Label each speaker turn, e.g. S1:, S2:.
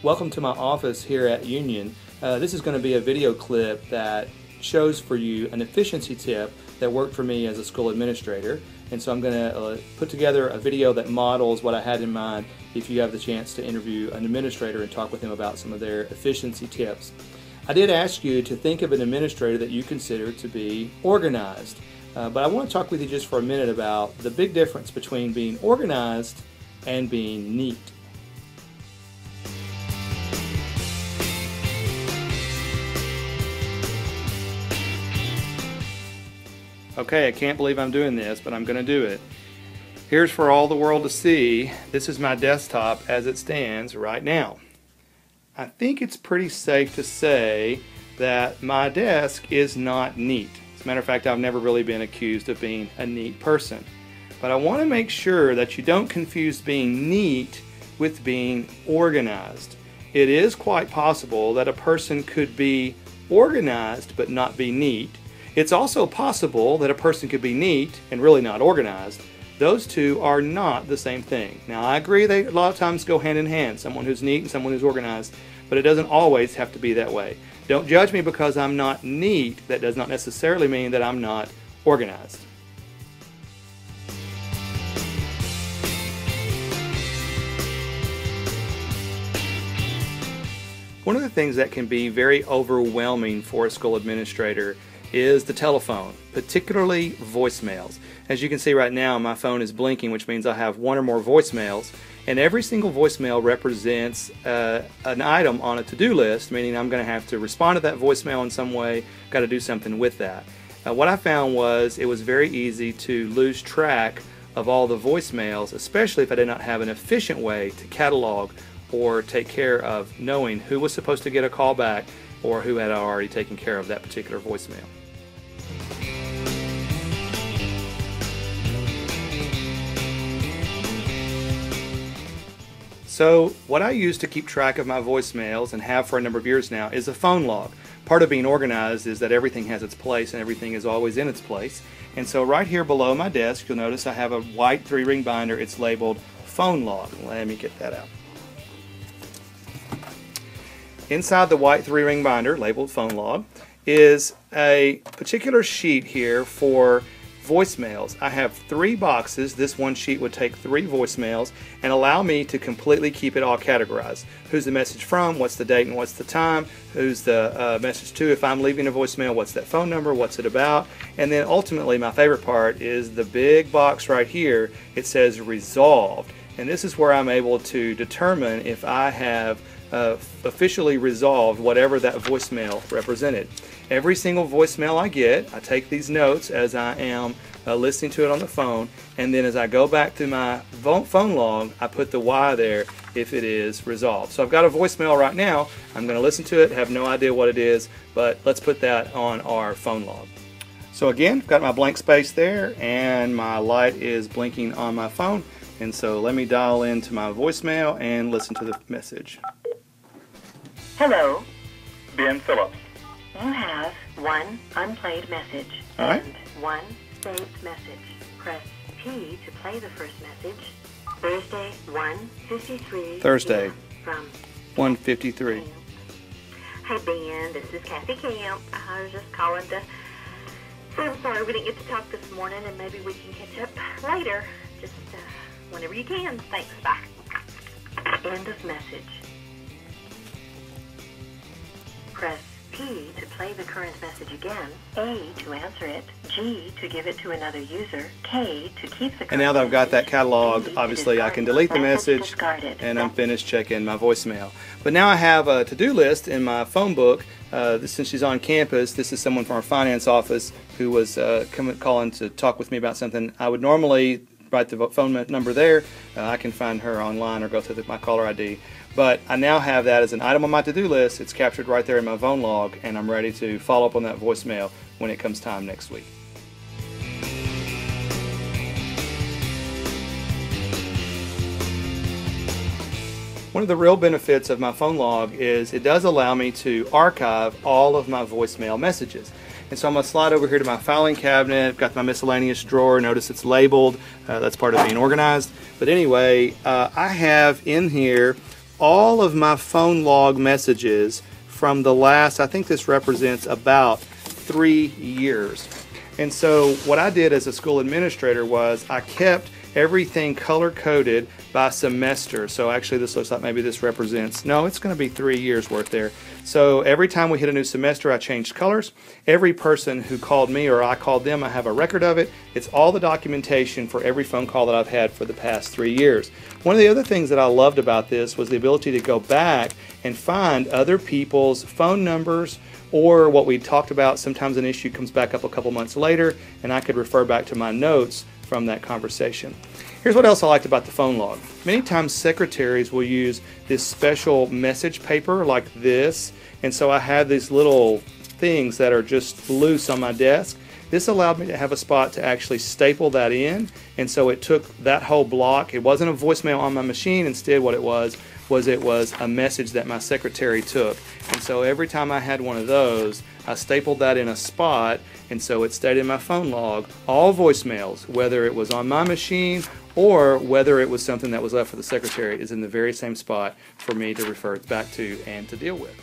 S1: Welcome to my office here at Union. This is going to be a video clip that shows for you an efficiency tip that worked for me as a school administrator. And so I'm going to put together a video that models what I had in mind if you have the chance to interview an administrator and talk with them about some of their efficiency tips. I did ask you to think of an administrator that you consider to be organized. But I want to talk with you just for a minute about the big difference between being organized and being neat. Okay, I can't believe I'm doing this, but I'm going to do it. Here's for all the world to see. This is my desktop as it stands right now. I think it's pretty safe to say that my desk is not neat. As a matter of fact, I've never really been accused of being a neat person. But I want to make sure that you don't confuse being neat with being organized. It is quite possible that a person could be organized but not be neat. It's also possible that a person could be neat and really not organized. Those two are not the same thing. Now, I agree they a lot of times go hand in hand, someone who's neat and someone who's organized, but it doesn't always have to be that way. Don't judge me because I'm not neat. That does not necessarily mean that I'm not organized. One of the things that can be very overwhelming for a school administrator is the telephone, particularly voicemails. As you can see right now, my phone is blinking, which means I have one or more voicemails, and every single voicemail represents an item on a to-do list, meaning I'm going to have to respond to that voicemail in some way, got to do something with that. What I found was it was very easy to lose track of all the voicemails, especially if I did not have an efficient way to catalog or take care of knowing who was supposed to get a call back or who had already taken care of that particular voicemail. So what I use to keep track of my voicemails and have for a number of years now is a phone log. Part of being organized is that everything has its place and everything is always in its place. And so right here below my desk, you'll notice I have a white 3-ring binder. It's labeled phone log. Let me get that out. Inside the white 3-ring binder labeled phone log is a particular sheet here for voicemails. I have 3 boxes. This one sheet would take 3 voicemails and allow me to completely keep it all categorized. Who's the message from, what's the date and what's the time, who's the message to if I'm leaving a voicemail, what's that phone number, what's it about, and then ultimately my favorite part is the big box right here. It says resolved, and this is where I'm able to determine if I have officially resolved whatever that voicemail represented. Every single voicemail I get, I take these notes as I am listening to it on the phone, and then as I go back to my phone log, I put the Y there if it is resolved. So I've got a voicemail right now. I'm going to listen to it, have no idea what it is, but let's put that on our phone log. So again, I've got my blank space there, and my light is blinking on my phone, and so let me dial into my voicemail and listen to the message.
S2: Hello.
S3: Ben Phillips.
S2: You have 1 unplayed message
S1: Alright.
S2: and 1 saved message. Press P to play the first message. Thursday, 1:53.
S1: Thursday,
S2: From
S1: 1:53.
S2: Hey Ben, this is Kathy Camp. I was just calling to say I'm sorry we didn't get to talk this morning, and maybe we can catch up later. Just whenever you can. Thanks. Bye. End of message. Press P to play the current message again, A to answer it, G to give it to another user, K to keep the current
S1: And now that I've got that
S2: message,
S1: catalog,
S2: D to
S1: obviously I
S2: discard
S1: can
S2: it.
S1: delete the
S2: Message
S1: message
S2: discarded.
S1: and I'm finished checking my voicemail. But now I have a to-do list in my phone book. Since she's on campus, this is someone from our finance office who was calling to talk with me about something. I would normally write the phone number there. I can find her online or go through my caller ID. But I now have that as an item on my to-do list. It's captured right there in my phone log, and I'm ready to follow up on that voicemail when it comes time next week. One of the real benefits of my phone log is it does allow me to archive all of my voicemail messages. And so I'm going to slide over here to my filing cabinet. I've got my miscellaneous drawer. Notice it's labeled. That's part of being organized. But anyway, I have in here all of my phone log messages from the last, I think this represents about 3 years. And so what I did as a school administrator was I kept everything color-coded by semester. So actually this looks like maybe this represents, no, it's going to be 3 years worth there. So every time we hit a new semester, I changed colors. Every person who called me or I called them, I have a record of it. It's all the documentation for every phone call that I've had for the past 3 years. One of the other things that I loved about this was the ability to go back and find other people's phone numbers, or what we talked about, sometimes an issue comes back up a couple months later and I could refer back to my notes from that conversation. Here's what else I liked about the phone log. Many times secretaries will use this special message paper like this, and so I have these little things that are just loose on my desk. This allowed me to have a spot to actually staple that in, and so it took that whole block. It wasn't a voicemail on my machine. Instead what it was a message that my secretary took. And so every time I had one of those, I stapled that in a spot, and so it stayed in my phone log. All voicemails, whether it was on my machine or whether it was something that was left for the secretary, is in the very same spot for me to refer back to and to deal with.